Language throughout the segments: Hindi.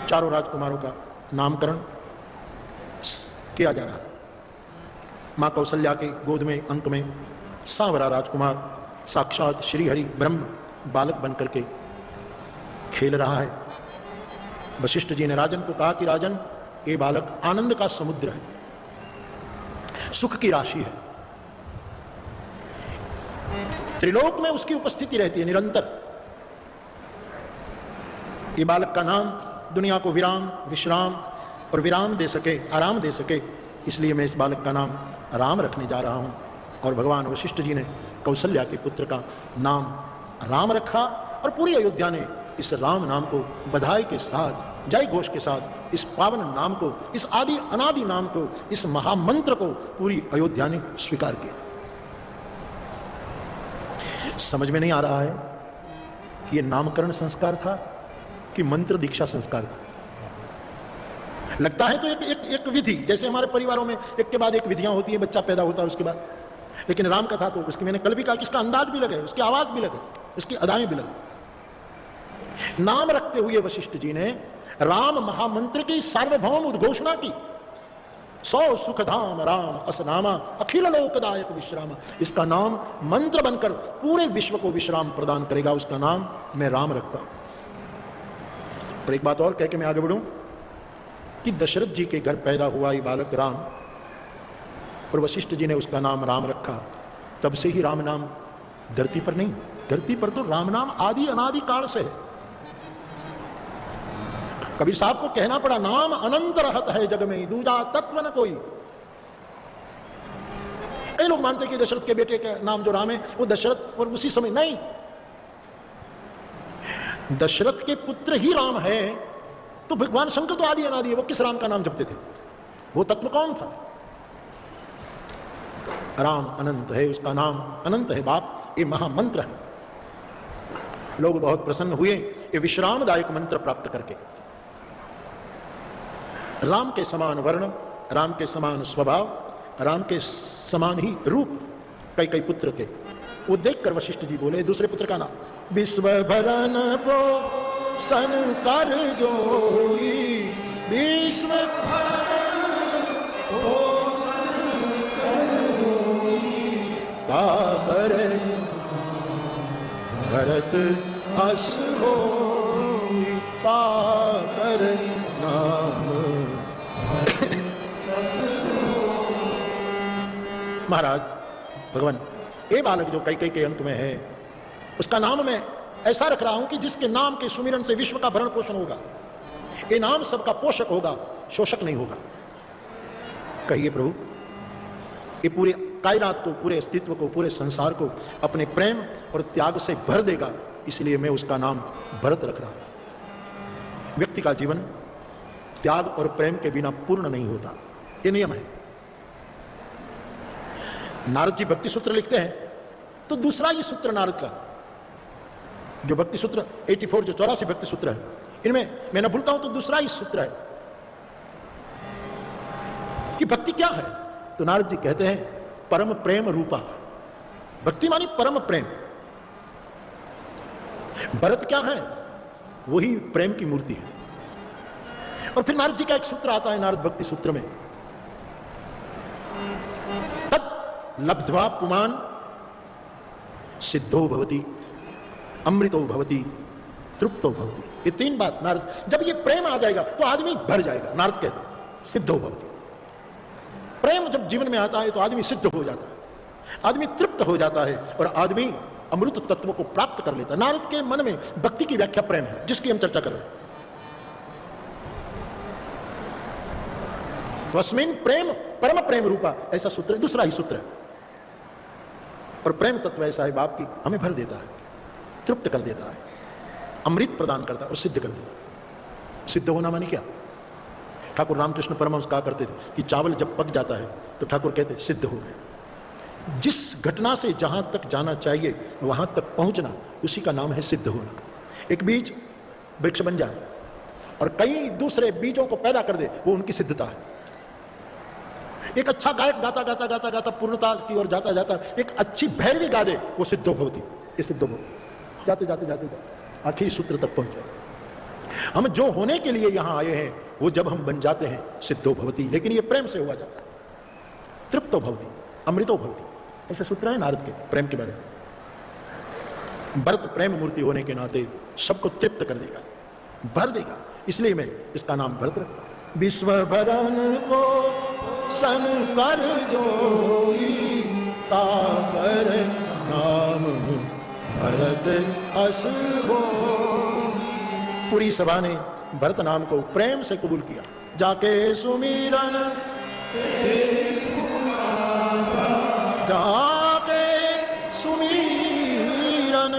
चारों राजकुमारों का नामकरण किया जा रहा है। माँ कौशल्या के गोद में अंक में सांवरा राजकुमार साक्षात श्री हरि ब्रह्म बालक बनकर के खेल रहा है। वशिष्ठ जी ने राजन को कहा कि राजन, ये बालक आनंद का समुद्र है, सुख की राशि है, त्रिलोक में उसकी उपस्थिति रहती है निरंतर। ये बालक का नाम दुनिया को विराम, विश्राम और विराम दे सके, आराम दे सके, इसलिए मैं इस बालक का नाम राम रखने जा रहा हूं। और भगवान वशिष्ठ जी ने कौशल्या के पुत्र का नाम राम रखा और पूरी अयोध्या ने इस राम नाम को बधाई के साथ, जय घोष के साथ, इस पावन नाम को, इस आदि अनादि नाम को, इस महामंत्र को पूरी अयोध्या ने स्वीकार किया। समझ में नहीं आ रहा है कि यह नामकरण संस्कार था कि मंत्र दीक्षा संस्कार था। लगता है तो एक विधि, जैसे हमारे परिवारों में एक के बाद एक विधियां होती है, बच्चा पैदा होता है उसके बाद, लेकिन राम कथा तो उसकी, मैंने कल भी कहा कि इसका अंदाज भी लगे, उसकी आवाज भी लगे, उसकी अदाएं भी लगे। नाम रखते हुए वशिष्ठ जी ने राम महामंत्र की सार्वभौम उद्घोषणा की। 100 सुखधाम राम असनामा अखिल लोकदायक विश्रामा। इसका नाम मंत्र बनकर पूरे विश्व को विश्राम प्रदान करेगा, उसका नाम मैं राम रखता हूं। और एक बात और कह के मैं आगे बढ़ूं कि दशरथ जी के घर पैदा हुआ ये बालक राम, और वशिष्ठ जी ने उसका नाम राम रखा। तब से ही राम नाम धरती पर नहीं, धरती पर तो राम नाम आदि अनादि काल से है। कबीर साहब को कहना पड़ा, नाम अनंत रहत है जग में, दूजा तत्व न कोई। कई लोग मानते कि दशरथ के बेटे का नाम जो राम है वो दशरथ और उसी समय, नहीं, दशरथ के पुत्र ही राम है तो भगवान शंकर तो आदि अनादि है, वो किस राम का नाम जपते थे? वो तत्व कौन था? राम अनंत है, उसका नाम अनंत है बाप, ये महामंत्र है। लोग बहुत प्रसन्न हुए ये विश्रामदायक मंत्र प्राप्त करके। राम के समान वर्ण, राम के समान स्वभाव, राम के समान ही रूप कई कई पुत्र के, वो देखकर वशिष्ठ जी बोले दूसरे पुत्र का नाम, विश्व भरन पो सन कर जोई, विश्व भरन पो सन कर जोई, ताकर भरत अस होई, ताकर नाम। महाराज भगवान, ये बालक जो कई के अंक में है, उसका नाम मैं ऐसा रख रहा हूं कि जिसके नाम के सुमिरन से विश्व का भरण पोषण होगा। ये नाम सबका पोषक होगा, शोषक नहीं होगा। कहिए प्रभु, ये पूरे कायनात को, पूरे अस्तित्व को, पूरे संसार को अपने प्रेम और त्याग से भर देगा, इसलिए मैं उसका नाम भरत रख रहा हूं। व्यक्ति का जीवन त्याग और प्रेम के बिना पूर्ण नहीं होता, ये नियम है। नारद जी भक्ति सूत्र लिखते हैं तो दूसरा ही सूत्र नारद का, जो भक्ति सूत्र 84 जो 84 भक्ति सूत्र है, इनमें मैं न भूलता हूं तो दूसरा ही सूत्र है कि भक्ति क्या है। तो नारद जी कहते हैं परम प्रेम रूपा। भक्ति मानी परम प्रेम। भरत क्या है? वही प्रेम की मूर्ति है। और फिर नारद जी का एक सूत्र आता है नारद भक्ति सूत्र में, तत् लब्ध्वा पुमान सिद्धो भवति, अमृतो भवति, तृप्तो भवति। ये तीन बात नारद, जब ये प्रेम आ जाएगा तो आदमी भर जाएगा। नारद कहते हैं सिद्धो भवति। प्रेम जब जीवन में आता है तो आदमी सिद्ध हो जाता है, आदमी तृप्त हो जाता है और आदमी अमृत तत्व को प्राप्त कर लेता है। नारद के मन में भक्ति की व्याख्या प्रेम है, जिसकी हम चर्चा कर रहे हैं। तस्मिन् प्रेम परम प्रेम रूपा, ऐसा सूत्र, दूसरा ही सूत्र है। और प्रेम तत्व ऐसा है बाप की, हमें भर देता है, तृप्त कर देता है, अमृत प्रदान करता है और सिद्ध कर देता है। सिद्ध होना मानी क्या? ठाकुर रामकृष्ण परमहंस कहा करते थे कि चावल जब पक जाता है तो ठाकुर कहते सिद्ध हो गया। जिस घटना से जहां तक जाना चाहिए वहां तक पहुंचना, उसी का नाम है सिद्ध होना। एक बीज वृक्ष बन जाए और कई दूसरे बीजों को पैदा कर दे, वो उनकी सिद्धता है। एक अच्छा गायक गाता गाता गाता गाता पूर्णता की ओर जाता जाता एक अच्छी भैरवी गा दे, वो सिद्धो भवति, ये सिद्धो भवति। जाते जाते जाते जाते आखिरी सूत्र तक पहुंच जाए। हम जो होने के लिए यहां आए हैं वो जब हम बन जाते हैं सिद्धो भवती, लेकिन ये प्रेम से हुआ जाता है। तृप्तो भवती, अमृतो भवती, ऐसे सूत्र है नारद के प्रेम के बारे में। भरत प्रेम मूर्ति होने के नाते सबको तृप्त कर देगा, भर देगा, इसलिए मैं इसका नाम भरत रखता हूं। विश्व भरन को सन कर जोई, ताकर नाम भरत अस हो। पूरी सभा ने भरत नाम को प्रेम से कबूल किया। जाके सुमिरन, जाके सुमिरन,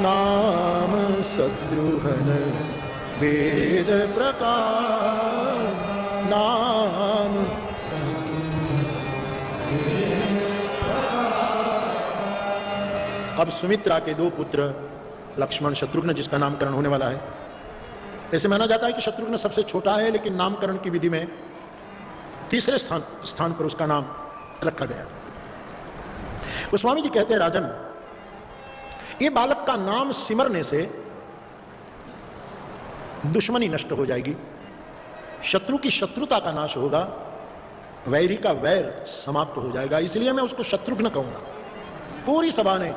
नाम शत्रुघ्न वेद प्रकाश, नाम अब सुमित्रा के दो पुत्र लक्ष्मण शत्रुघ्न जिसका नामकरण होने वाला है। ऐसे माना जाता है कि शत्रुघ्न सबसे छोटा है, लेकिन नामकरण की विधि में तीसरे स्थान पर उसका नाम रखा गया। गोस्वामी जी कहते हैं, राजन, ये बालक का नाम सिमरने से दुश्मनी नष्ट हो जाएगी, शत्रु की शत्रुता का नाश होगा, वैरी का वैर समाप्त हो जाएगा, इसलिए मैं उसको शत्रुघ्न कहूंगा। पूरी सभा ने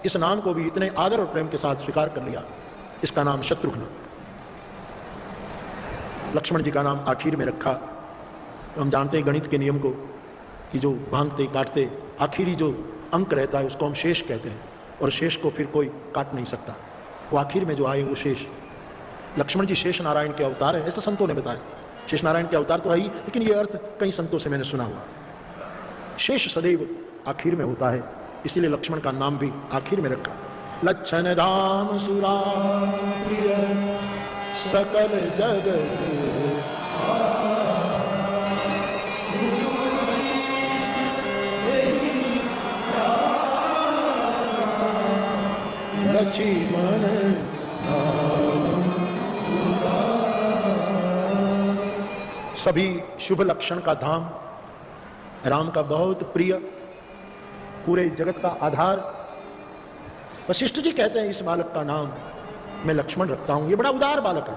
इस नाम को भी इतने आदर और प्रेम के साथ स्वीकार कर लिया। इसका नाम शत्रुघ्न। लक्ष्मण जी का नाम आखिर में रखा। हम जानते हैं गणित के नियम को कि जो भांगते काटते आखिरी जो अंक रहता है उसको हम शेष कहते हैं, और शेष को फिर कोई काट नहीं सकता। वो आखिर में जो आए वो शेष। लक्ष्मण जी शेष नारायण के अवतार है, ऐसा संतों ने बताया। शेष नारायण के अवतार तो है ही, लेकिन ये अर्थ कई संतों से मैंने सुना हुआ। शेष सदैव आखिर में होता है, इसीलिए लक्ष्मण का नाम भी आखिर में रखा। लक्षण धाम सुरा प्रिय सकल जगत, लक्ष्मण सभी शुभ लक्षण का धाम, राम का बहुत प्रिय, पूरे जगत का आधार। वशिष्ठ जी कहते हैं, इस बालक का नाम मैं लक्ष्मण रखता हूं, ये बड़ा उदार बालक है।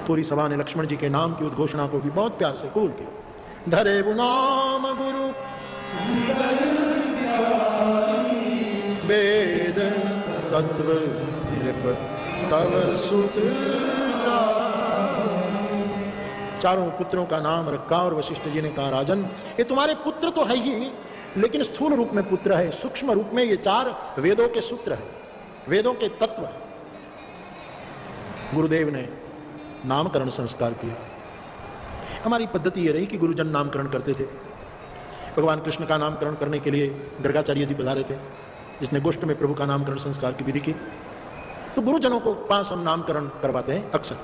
पूरी सभा ने लक्ष्मण जी के नाम की उद्घोषणा को भी बहुत प्यार से कबूल किया। धरे वो नाम गुरु वेद तत्व तव सुत। चारों पुत्रों का नाम रखा और वशिष्ठ जी ने कहा, राजन, ये तुम्हारे पुत्र तो है ही, लेकिन स्थूल रूप में पुत्र है, सूक्ष्म रूप में ये चार वेदों के सूत्र है, वेदों के तत्व है। गुरुदेव ने नामकरण संस्कार किया। हमारी पद्धति ये रही कि गुरुजन नामकरण करते थे। भगवान कृष्ण का नामकरण करने के लिए गर्गाचार्य जी पधारे थे, जिसने गोष्ठ में प्रभु का नामकरण संस्कार की विधि की। तो गुरुजनों को पास हम नामकरण करवाते हैं अक्सर,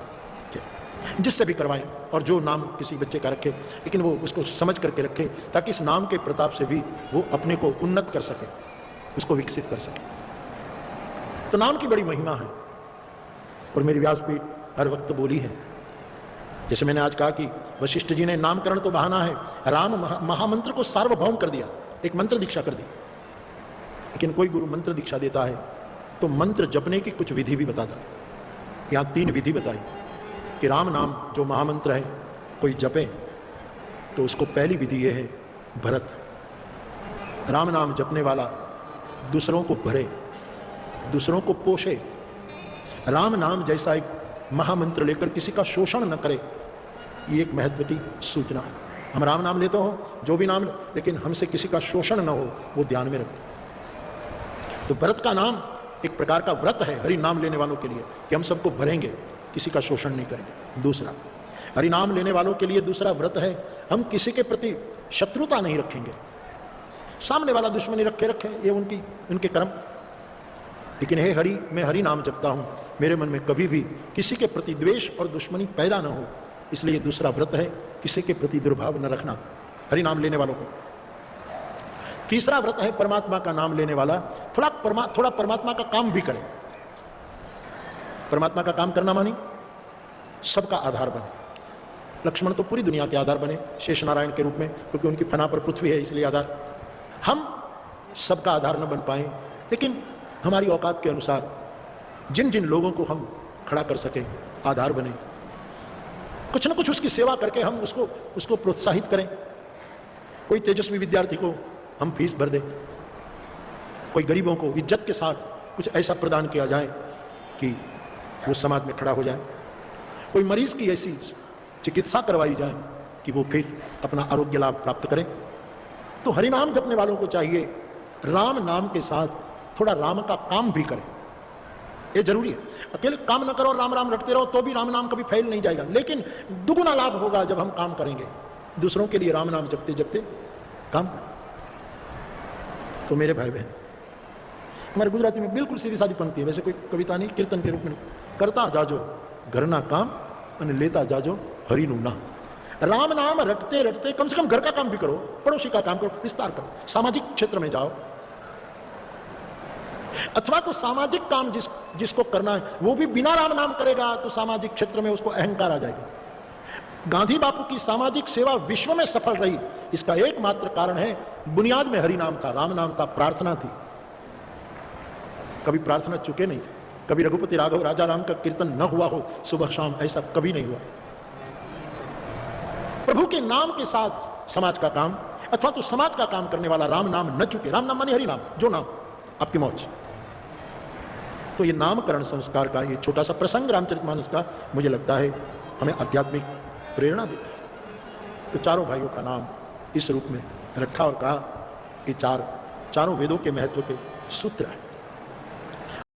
जिससे भी करवाएं, और जो नाम किसी बच्चे का रखे, लेकिन वो उसको समझ करके रखे, ताकि इस नाम के प्रताप से भी वो अपने को उन्नत कर सके, उसको विकसित कर सके। तो नाम की बड़ी महिमा है, और मेरी व्यासपीठ हर वक्त बोली है। जैसे मैंने आज कहा कि वशिष्ठ जी ने नामकरण तो बहाना है, राम महामंत्र को सार्वभौम कर दिया, एक मंत्र दीक्षा कर दी। लेकिन कोई गुरु मंत्र दीक्षा देता है तो मंत्र जपने की कुछ विधि भी बताता। यहाँ 3 विधि बताई कि राम नाम जो महामंत्र है कोई जपे, तो उसको पहली विधि ये है, भरत, राम नाम जपने वाला दूसरों को भरे, दूसरों को पोषे, राम नाम जैसा एक महामंत्र लेकर किसी का शोषण न करे। ये एक महत्व की सूचना। हम राम नाम लेते हो, जो भी नाम, लेकिन हमसे किसी का शोषण न हो, वो ध्यान में रखो। तो भरत का नाम एक प्रकार का व्रत है हरि नाम लेने वालों के लिए, कि हम सबको भरेंगे, किसी का शोषण नहीं करेंगे। दूसरा, हरि नाम लेने वालों के लिए दूसरा व्रत है, हम किसी के प्रति शत्रुता नहीं रखेंगे। सामने वाला दुश्मनी रखे, ये उनके कर्म, लेकिन हे हरि, मैं हरि नाम जपता हूं, मेरे मन में कभी भी किसी के प्रति द्वेष और दुश्मनी पैदा न हो। इसलिए दूसरा व्रत है, किसी के प्रति दुर्भाव न रखना हरि नाम लेने वालों को। तीसरा व्रत है परमात्मा का नाम लेने वाला थोड़ा परमात्मा का काम भी करे। परमात्मा का काम करना मानी सबका आधार बने। लक्ष्मण तो पूरी दुनिया के आधार बने शेष नारायण के रूप में, क्योंकि उनकी फना पर पृथ्वी है, इसलिए आधार। हम सबका आधार न बन पाए, लेकिन हमारी औकात के अनुसार जिन जिन लोगों को हम खड़ा कर सकें, आधार बने, कुछ न कुछ उसकी सेवा करके हम उसको प्रोत्साहित करें। कोई तेजस्वी विद्यार्थी को हम फीस भर दें, कोई गरीबों को इज्जत के साथ कुछ ऐसा प्रदान किया जाए कि वो समाज में खड़ा हो जाए, कोई मरीज की ऐसी चिकित्सा करवाई जाए कि वो फिर अपना आरोग्य लाभ प्राप्त करें। तो हरिनाम जपने वालों को चाहिए राम नाम के साथ थोड़ा राम का काम भी करें। ये जरूरी है। अकेले काम न करो, राम राम रटते रहो तो भी राम नाम कभी फैल नहीं जाएगा, लेकिन दुगुना लाभ होगा जब हम काम करेंगे, दूसरों के लिए राम नाम जपते जपते काम करें। तो मेरे भाई बहन, हमारे गुजराती में बिल्कुल सीधी सादी पंक्ति है, वैसे कोई कविता नहीं, कीर्तन के रूप में, करता जाजो घरना काम और लेता जाजो हरिनु नाम। राम नाम रटते रटते कम से कम घर का काम भी करो, पड़ोसी का काम करो, विस्तार करो, सामाजिक क्षेत्र में जाओ, अथवा तो सामाजिक काम जिसको करना है वो भी बिना राम नाम करेगा तो सामाजिक क्षेत्र में उसको अहंकार आ जाएगा। गांधी बापू की सामाजिक सेवा विश्व में सफल रही, इसका एकमात्र कारण है बुनियाद में हरि नाम था, राम नाम था, प्रार्थना थी। कभी प्रार्थना चुके नहीं, कभी रघुपति राघव राजा राम का कीर्तन न हुआ हो सुबह शाम, ऐसा कभी नहीं हुआ। प्रभु के नाम के साथ समाज का काम, अथवा तो समाज का काम करने वाला राम नाम न चुके। राम नाम माने हरि नाम, जो नाम आपकी मौज। तो ये नामकरण संस्कार का ये छोटा सा प्रसंग रामचरितमानस का मुझे लगता है हमें आध्यात्मिक प्रेरणा देता है। तो चारों भाइयों का नाम इस रूप में रखा और कहा कि चारों वेदों के महत्व के सूत्र है।